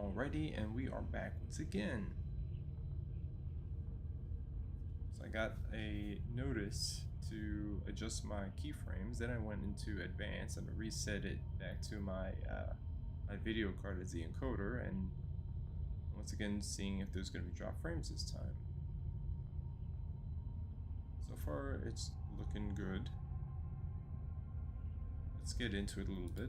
Alrighty, and we are back once again. So I got a notice to adjust my keyframes. Then I went into advanced and reset it back to my my video card as the encoder, and once again seeing if there's going to be drop frames this time. So far it's looking good. Let's get into it a little bit.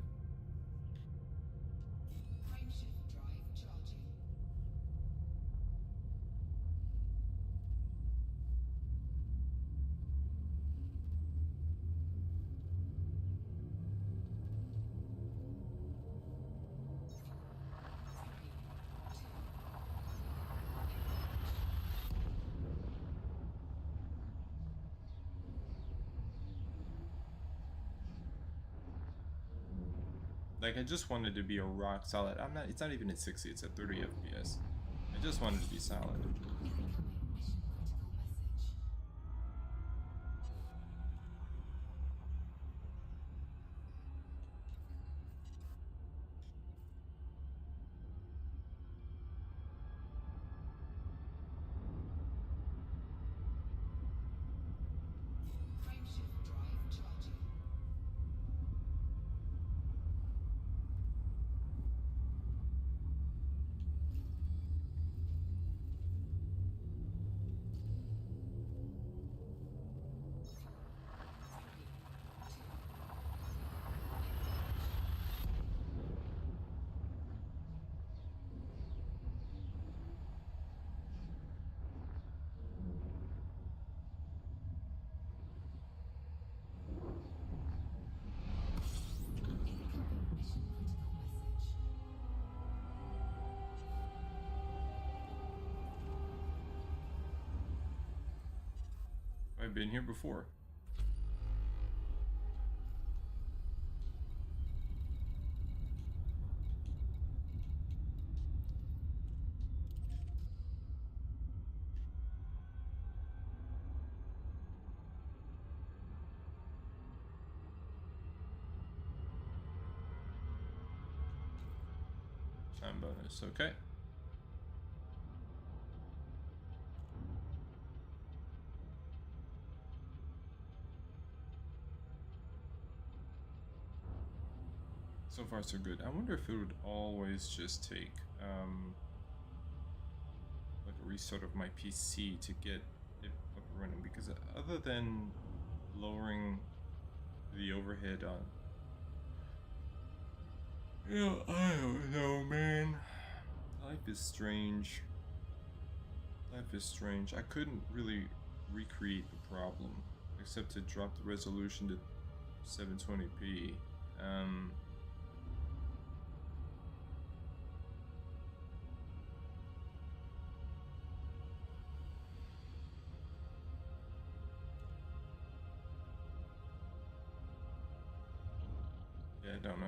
Like, I just wanted to be a rock solid. It's not even at 60, it's at 30 FPS. I just wanted to be solid. I've been here before. Time bonus, okay. So far so good. I wonder if it would always just take like a restart of my PC to get it up and running, because other than lowering the overhead on, yeah, I don't know, man. Life is strange. Life is strange. I couldn't really recreate the problem except to drop the resolution to 720p. Yeah, I don't know.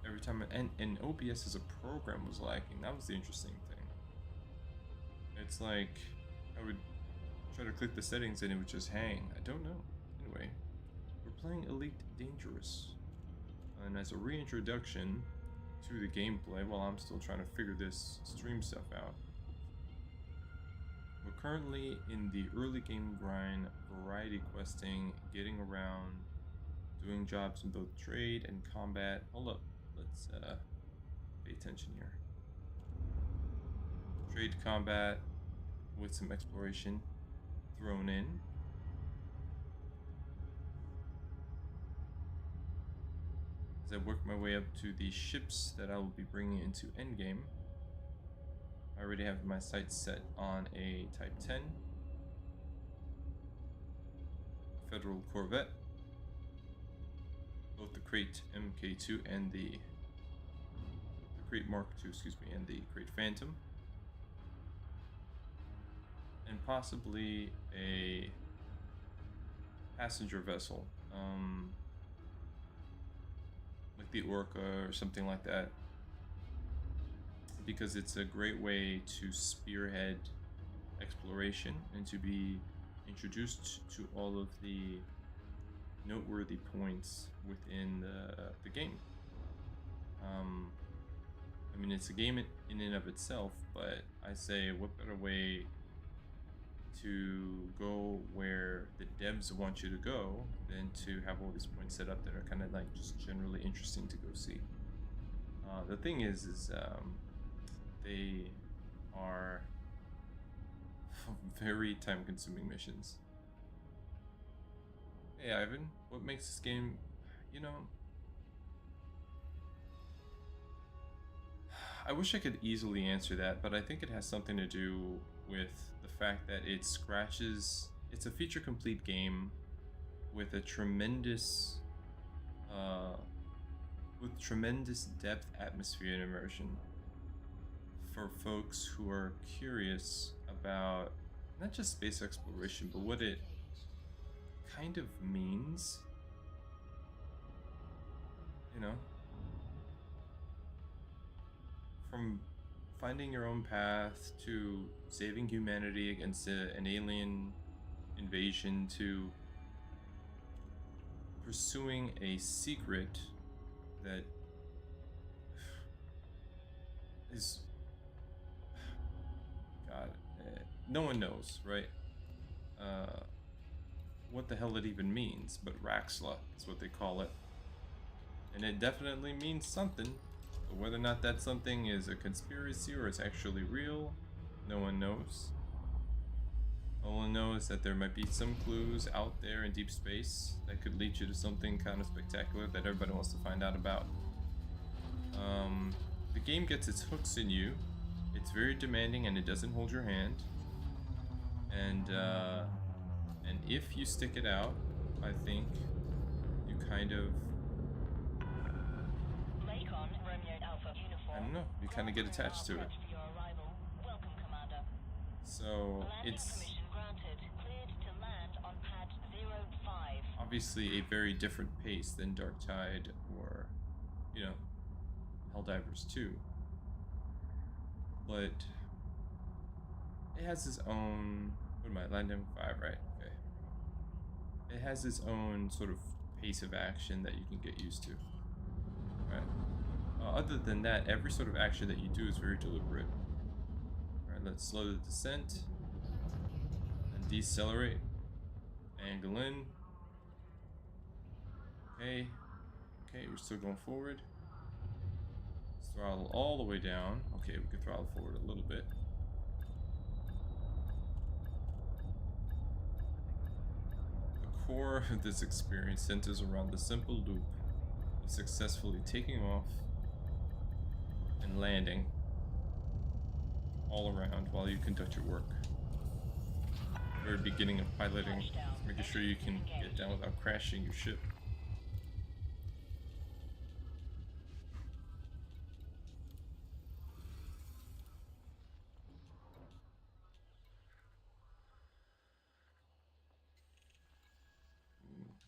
Every time, and OBS as a program was lacking. That was the interesting thing. It's like I would try to click the settings and it would just hang. I don't know. Anyway, we're playing Elite Dangerous, and as a reintroduction to the gameplay while I'm still trying to figure this stream stuff out, we're currently in the early game grind, variety questing, getting around, doing jobs in both trade and combat. Hold up, let's pay attention here. Trade, combat, with some exploration thrown in. As I work my way up to the ships that I will be bringing into endgame, I already have my sights set on a Type 10 Federal Corvette, both the Crate MK2 and the Crate Mark II, excuse me, and the Crate Phantom, and possibly a passenger vessel, like the Orca or something like that, because it's a great way to spearhead exploration and to be introduced to all of the noteworthy points within the game. I mean, it's a game in and of itself, but I say, what better way to go where the devs want you to go than to have all these points set up that are kind of like just generally interesting to go see. The thing is they are very time-consuming missions. Hey Ivan, what makes this game, you know, I wish I could easily answer that, but I think it has something to do with the fact that it scratches, it's a feature complete game with a tremendous depth, atmosphere, and immersion for folks who are curious about not just space exploration, but what it kind of means, you know, from finding your own path to saving humanity against an alien invasion to pursuing a secret that is, God, no one knows, right? What the hell it even means, but Raxxla is what they call it. And it definitely means something, but whether or not that something is a conspiracy or it's actually real, no one knows. All one knows that there might be some clues out there in deep space that could lead you to something kind of spectacular that everybody wants to find out about. The game gets its hooks in you. It's very demanding and it doesn't hold your hand. And if you stick it out, I think you kind of, I don't know, you kind of get attached to it. So it's obviously a very different pace than Darktide or, you know, Helldivers 2. But it has its own, what am I, landing 5, right? Okay. It has its own sort of pace of action that you can get used to, right? Other than that, every sort of action that you do is very deliberate. Alright, let's slow the descent and decelerate. Angle in. Okay. Okay, we're still going forward. Let's throttle all the way down. Okay, we can throttle forward a little bit. The core of this experience centers around the simple loop of successfully taking off and landing all around while you conduct your work. The very beginning of piloting is making sure you can get down without crashing your ship.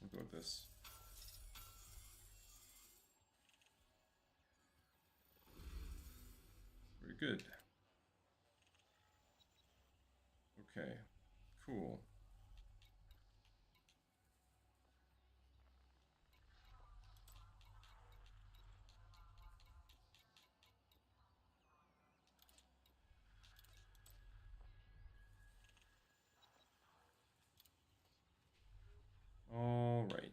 We'll go with this. Very good. Okay, cool. All right.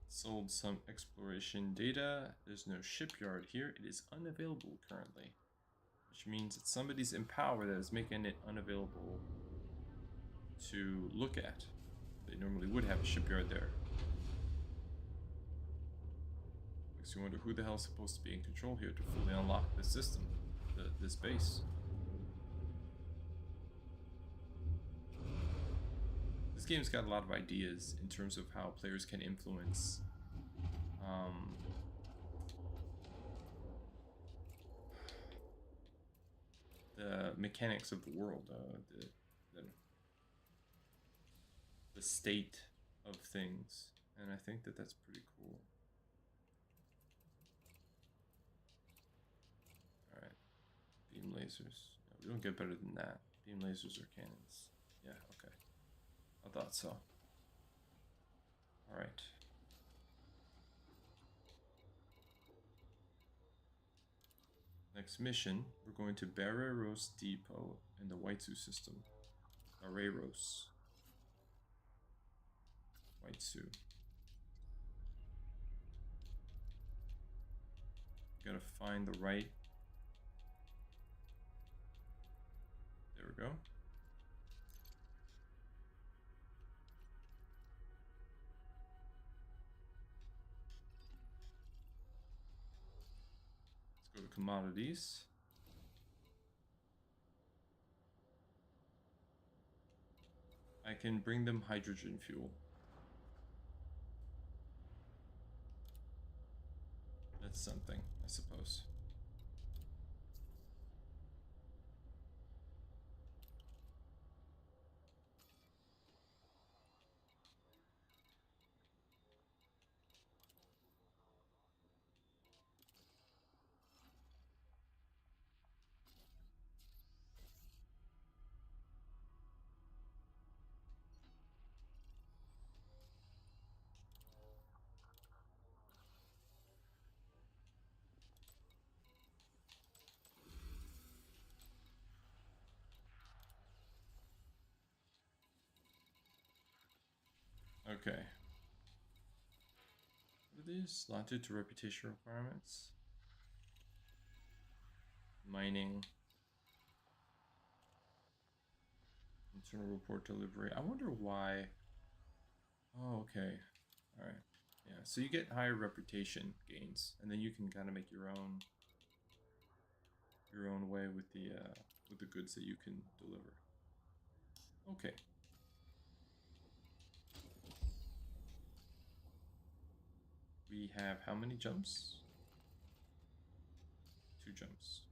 Sold some exploration data. There's no shipyard here. It is unavailable currently, which means it's somebody's in power that is making it unavailable to look at. They normally would have a shipyard there. Makes you wonder who the hell is supposed to be in control here to fully unlock this system, this base. This game's got a lot of ideas in terms of how players can influence the mechanics of the world, the state of things, and I think that that's pretty cool. All right, beam lasers. No, we don't get better than that. Beam lasers are cannons. Yeah, okay. I thought so. All right. Next mission, we're going to Barreros Depot in the White-Su system. Barreros. White-Su. Gotta find the right. There we go. Let's go to commodities. I can bring them hydrogen fuel. That's something, I suppose. Okay. What are these? Longitude to reputation requirements. Mining. Internal report delivery. I wonder why. Oh, okay. Alright. Yeah, so you get higher reputation gains, and then you can kind of make your own way with the goods that you can deliver. Okay. We have how many jumps? 2 jumps.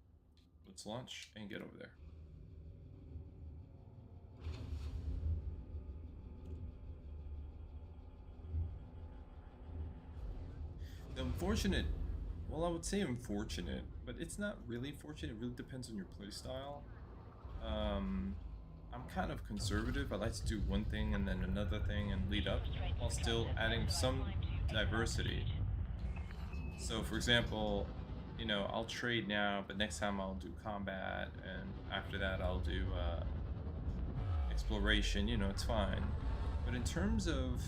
Let's launch and get over there. The unfortunate, well, I would say unfortunate, but it's not really fortunate. It really depends on your playstyle. I'm kind of conservative. I like to do one thing and then another thing and lead up while still adding some diversity. So, for example, you know, I'll trade now, but next time I'll do combat, and after that I'll do exploration. You know, it's fine. But in terms of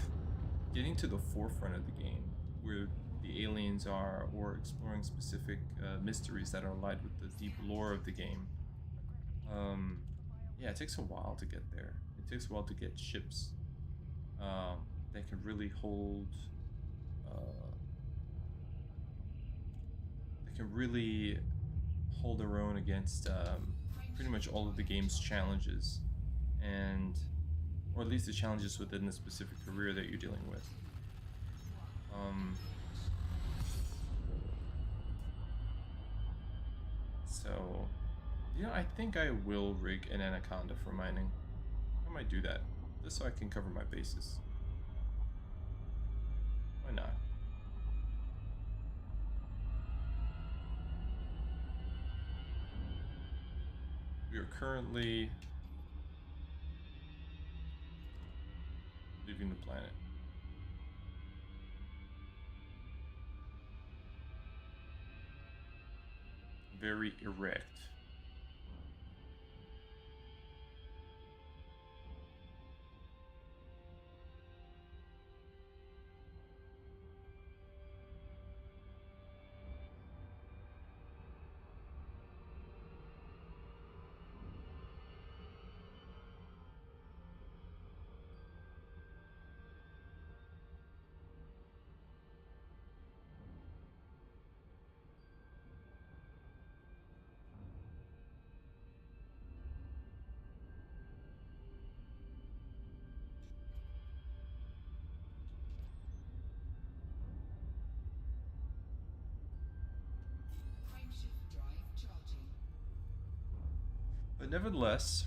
getting to the forefront of the game, where the aliens are, or exploring specific mysteries that are allied with the deep lore of the game, yeah, it takes a while to get there. It takes a while to get ships that can really hold their own against pretty much all of the game's challenges, or at least the challenges within the specific career that you're dealing with. So, you know, I think I will rig an anaconda for mining. I might do that, just so I can cover my bases. Why not? We are currently leaving the planet. Very erect. But nevertheless,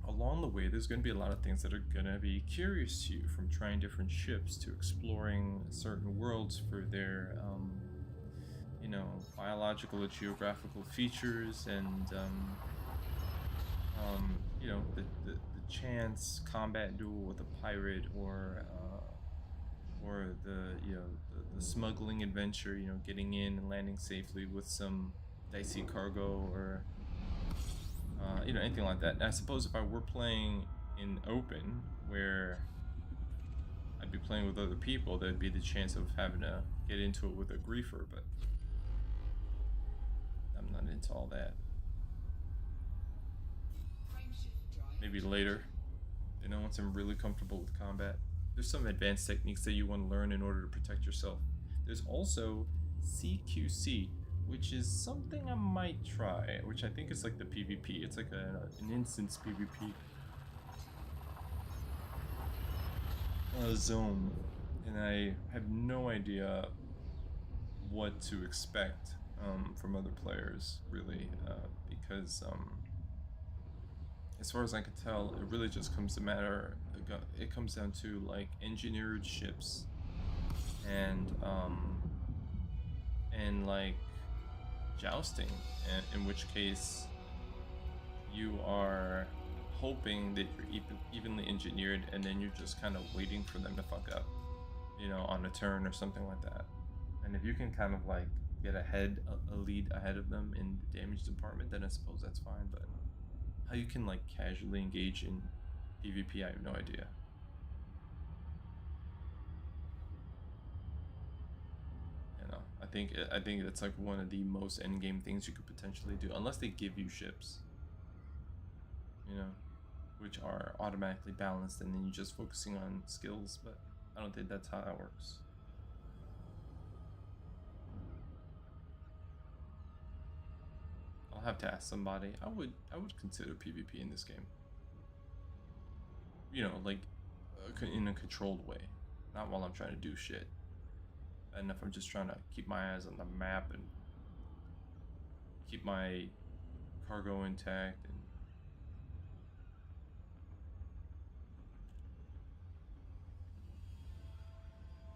along the way, there's going to be a lot of things that are going to be curious to you, from trying different ships to exploring certain worlds for their, you know, biological or geographical features, and, you know, the chance combat duel with a pirate, or the the smuggling adventure, getting in and landing safely with some dicey cargo, or anything like that. And I suppose if I were playing in open, where I'd be playing with other people, there'd be the chance of having to get into it with a griefer, but I'm not into all that. Maybe later, once I'm really comfortable with combat. There's some advanced techniques that you want to learn in order to protect yourself. There's also CQC, which is something I might try, which I think is like the PvP. It's like an instance PvP zone, and I have no idea what to expect from other players, really, because as far as I can tell, it really just comes down to like engineered ships and like jousting, in which case you are hoping that you're evenly engineered, and then you're just kind of waiting for them to fuck up, on a turn or something like that. And if you can kind of like get a lead ahead of them in the damage department, then I suppose that's fine. But how you can like casually engage in PvP, I have no idea. I think that's like one of the most endgame things you could potentially do, unless they give you ships, which are automatically balanced, and then you're just focusing on skills. But I don't think that's how that works. I'll have to ask somebody. I would consider PvP in this game. Like in a controlled way, not while I'm trying to do shit. And if I'm just trying to keep my eyes on the map and keep my cargo intact, and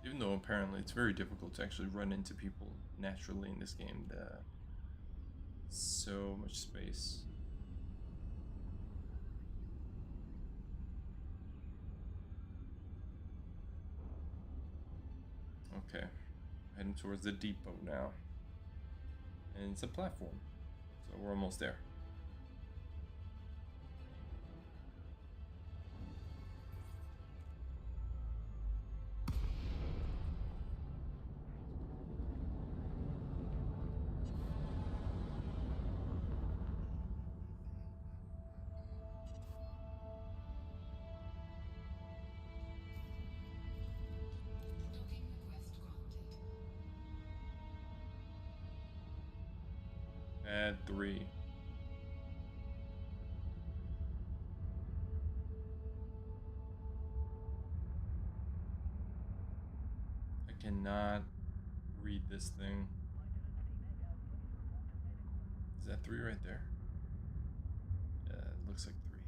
even though apparently it's very difficult to actually run into people naturally in this game, so much space. Okay, heading towards the depot now, and it's a platform, so we're almost there. Add 3. I cannot read this thing. Is that 3 right there? Yeah, it looks like 3.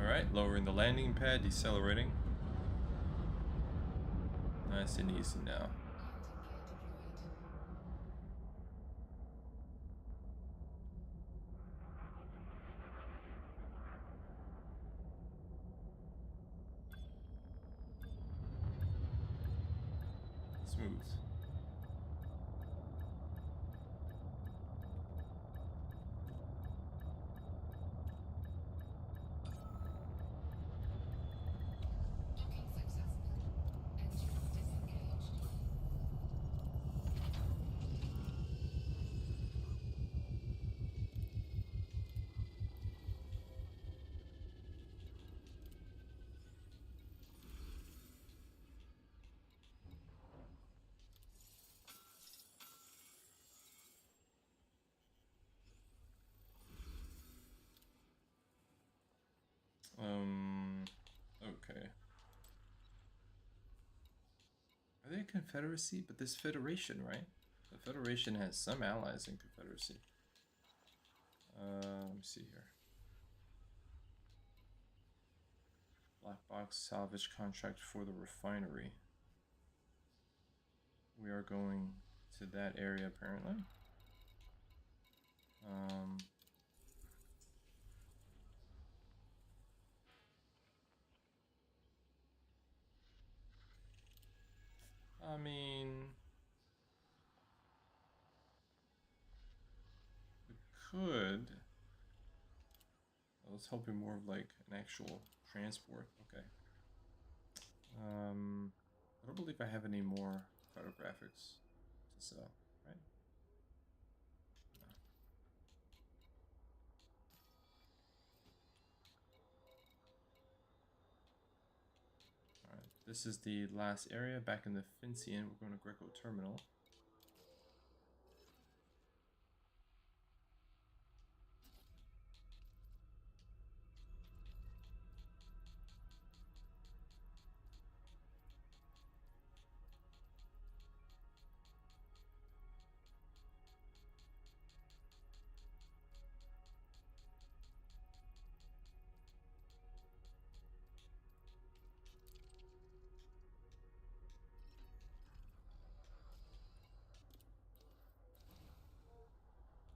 Alright, lowering the landing pad, decelerating. Nice and easy now. Smooth. Okay. they a confederacy? But this federation, right? The federation has some allies in confederacy. Let me see here. Black box salvage contract for the refinery. We are going to that area apparently. I mean, we could. I was hoping more of like an actual transport. Okay. I don't believe I have any more cartographics to sell, right? No. Alright, this is the last area back in the Fincian. We're going to Greco Terminal.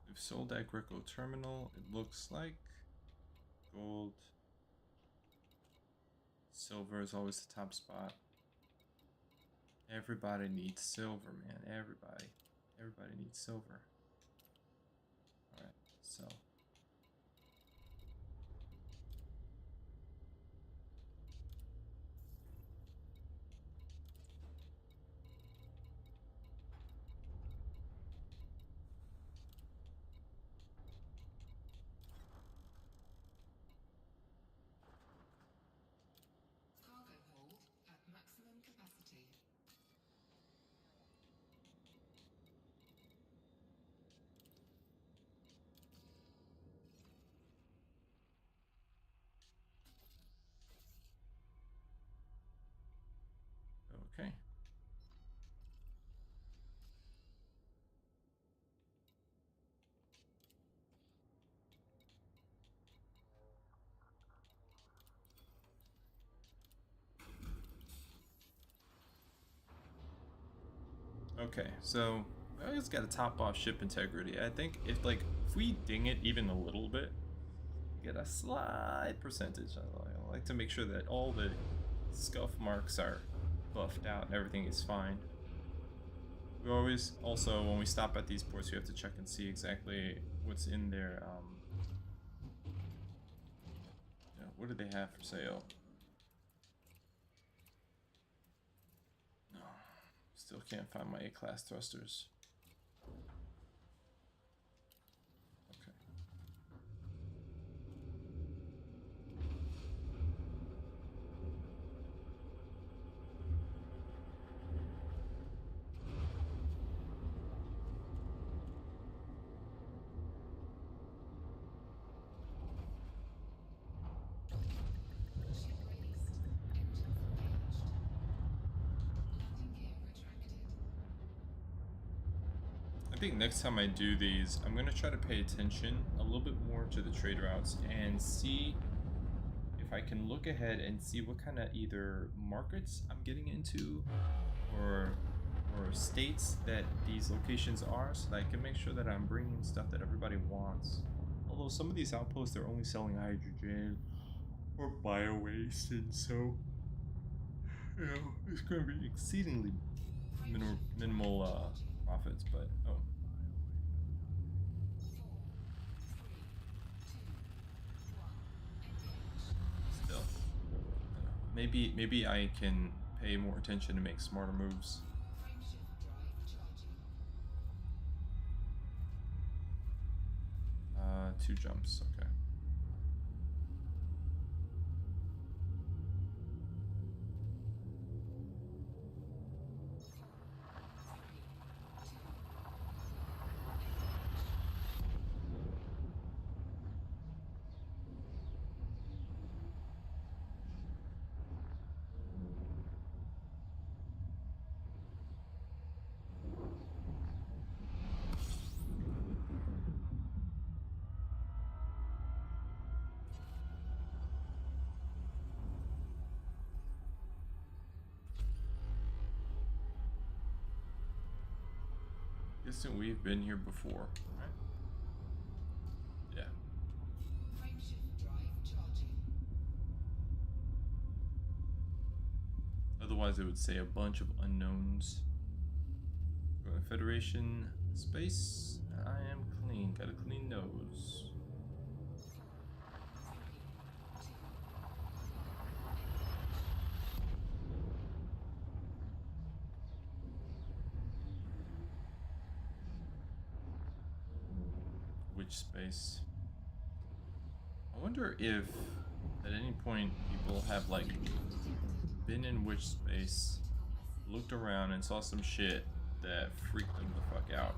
We've sold that Greco Terminal. It looks like gold. Silver is always the top spot. Everybody needs silver, man. Everybody needs silver. Alright, so. Cargo hold at maximum capacity. Okay. Okay, so I just got to top off ship integrity. I think if we ding it even a little bit, get a slight percentage. I like to make sure that all the scuff marks are buffed out and everything is fine. We always also, when we stop at these ports, we have to check and see exactly what's in there. What do they have for sale? No, still can't find my A-class thrusters. Okay. Ship released. Engines engaged. Landing gear retracted. I think next time I do these, I'm going to try to pay attention a little bit more to the trade routes and see if I can look ahead and see what kind of either markets I'm getting into or states that these locations are, so that I can make sure that I'm bringing stuff that everybody wants. Although some of these outposts, they're only selling hydrogen or bio-waste, and so, you know, it's going to be exceedingly minimal profits, but oh. 4, 3, 2, 1, engage. Still, maybe I can pay more attention to make smarter moves. Frameshift drive charging. 2 jumps, okay. Guessing we've been here before, right? Yeah. Frameshift drive charging. Otherwise, it would say a bunch of unknowns. Going Federation space. I am clean. Got a clean nose. Which space? I wonder if at any point people have like been in which space, looked around and saw some shit that freaked them the fuck out.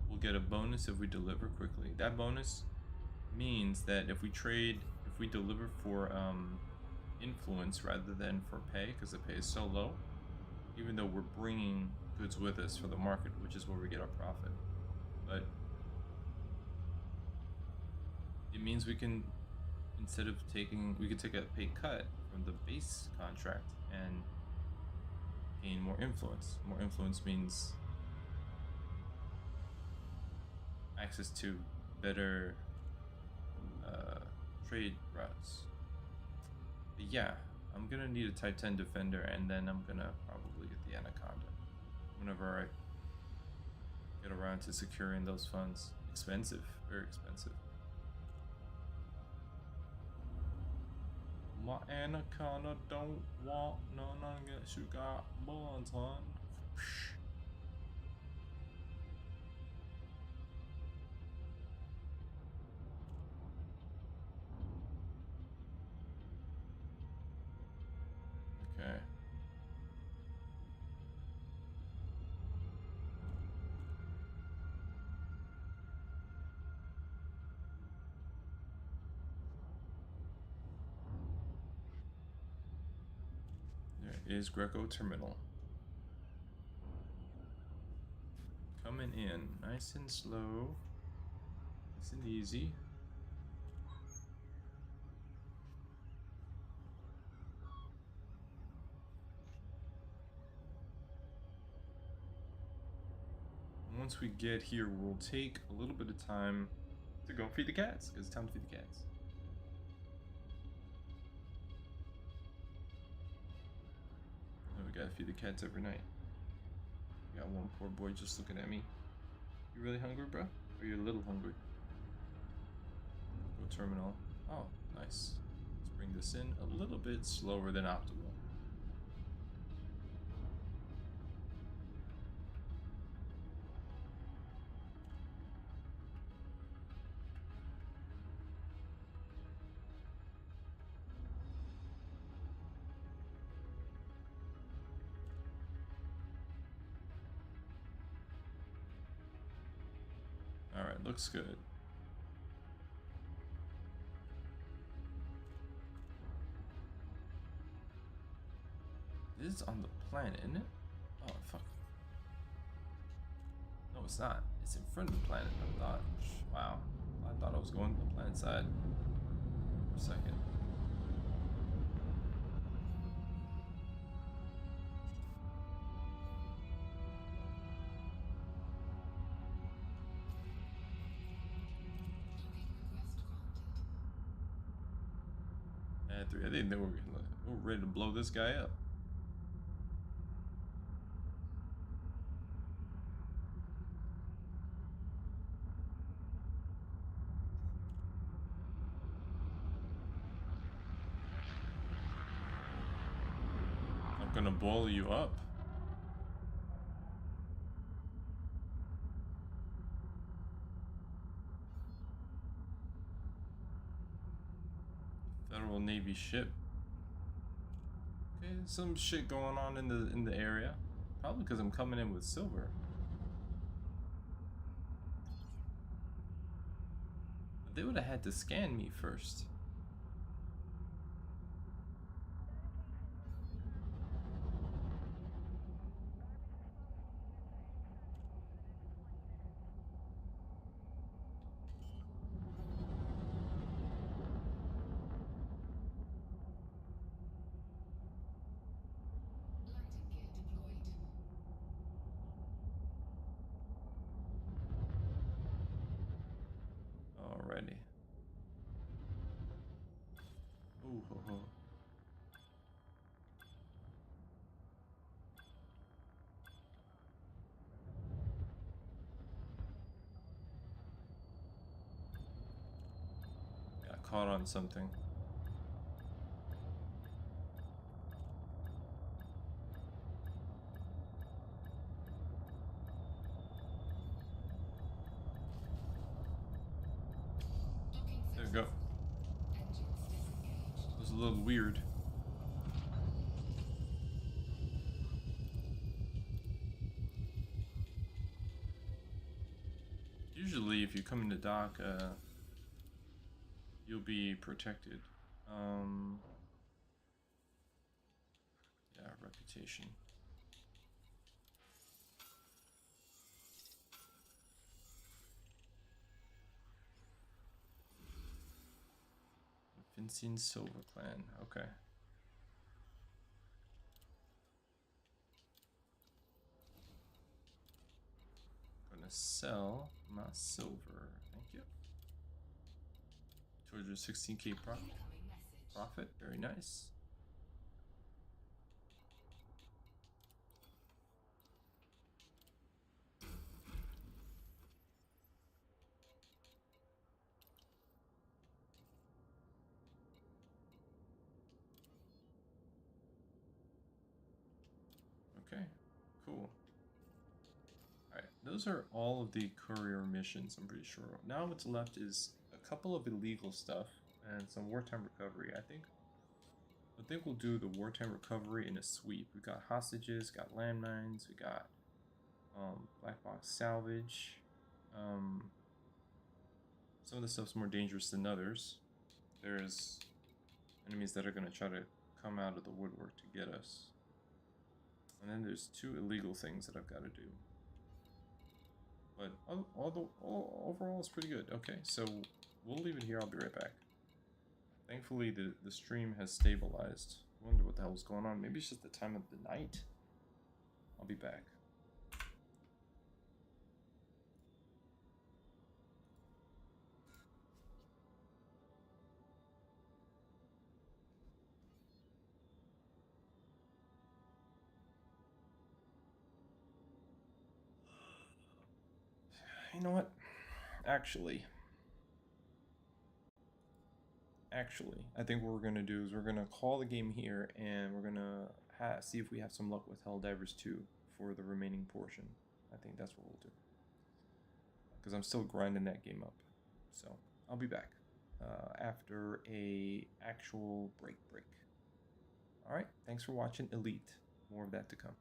We'll get a bonus if we deliver quickly. That bonus means that if we deliver for influence rather than for pay, because the pay is so low, even though we're bringing goods with us for the market, which is where we get our profit, but it means we can, instead of we could take a pay cut from the base contract and gain more influence. More influence means access to better trade routes. But yeah, I'm gonna need a Type 10 defender, and then I'm gonna probably get the Anaconda whenever I get around to securing those funds. Expensive, very expensive. My Anaconda don't want none unless you got bonds, hon. Okay. There is Greco Terminal. Coming in nice and slow, nice and easy. Once we get here, we'll take a little bit of time to go feed the cats, because it's time to feed the cats. Oh, we gotta feed the cats every night. We got one poor boy just looking at me. You really hungry, bro? Or you a little hungry? Go terminal. Oh, nice. Let's bring this in a little bit slower than optimal. Alright, looks good. This is on the planet, isn't it? Oh, fuck. No, it's not. It's in front of the planet, I thought. Wow. I thought I was going to the planet side for a second. I didn't know we're ready to blow this guy up. I'm gonna boil you up. Federal Navy ship. Okay, some shit going on in the area. Probably because I'm coming in with silver. But they would have had to scan me first. caught on something. There we go. It was a little weird. Usually, if you come into dock, you'll be protected. Yeah, reputation. Vincent Silver Clan. Okay. Gonna sell my silver. Thank you. 216k profit. Very nice. Okay, cool. Alright, those are all of the courier missions, I'm pretty sure. Now what's left is a couple of illegal stuff and some wartime recovery. I think we'll do the wartime recovery in a sweep. We got hostages, got landmines, we got black box salvage. Some of the stuff's more dangerous than others. There's enemies that are going to try to come out of the woodwork to get us. And then there's 2 illegal things that I've got to do. But overall, it's pretty good. Okay, so we'll leave it here. I'll be right back. Thankfully, the stream has stabilized. I wonder what the hell's going on. Maybe it's just the time of the night. I'll be back. You know what? Actually, I think what we're going to do is we're going to call the game here, and we're going to see if we have some luck with Helldivers 2 for the remaining portion. I think that's what we'll do. Because I'm still grinding that game up. So, I'll be back after a actual break. Alright, thanks for watching Elite. More of that to come.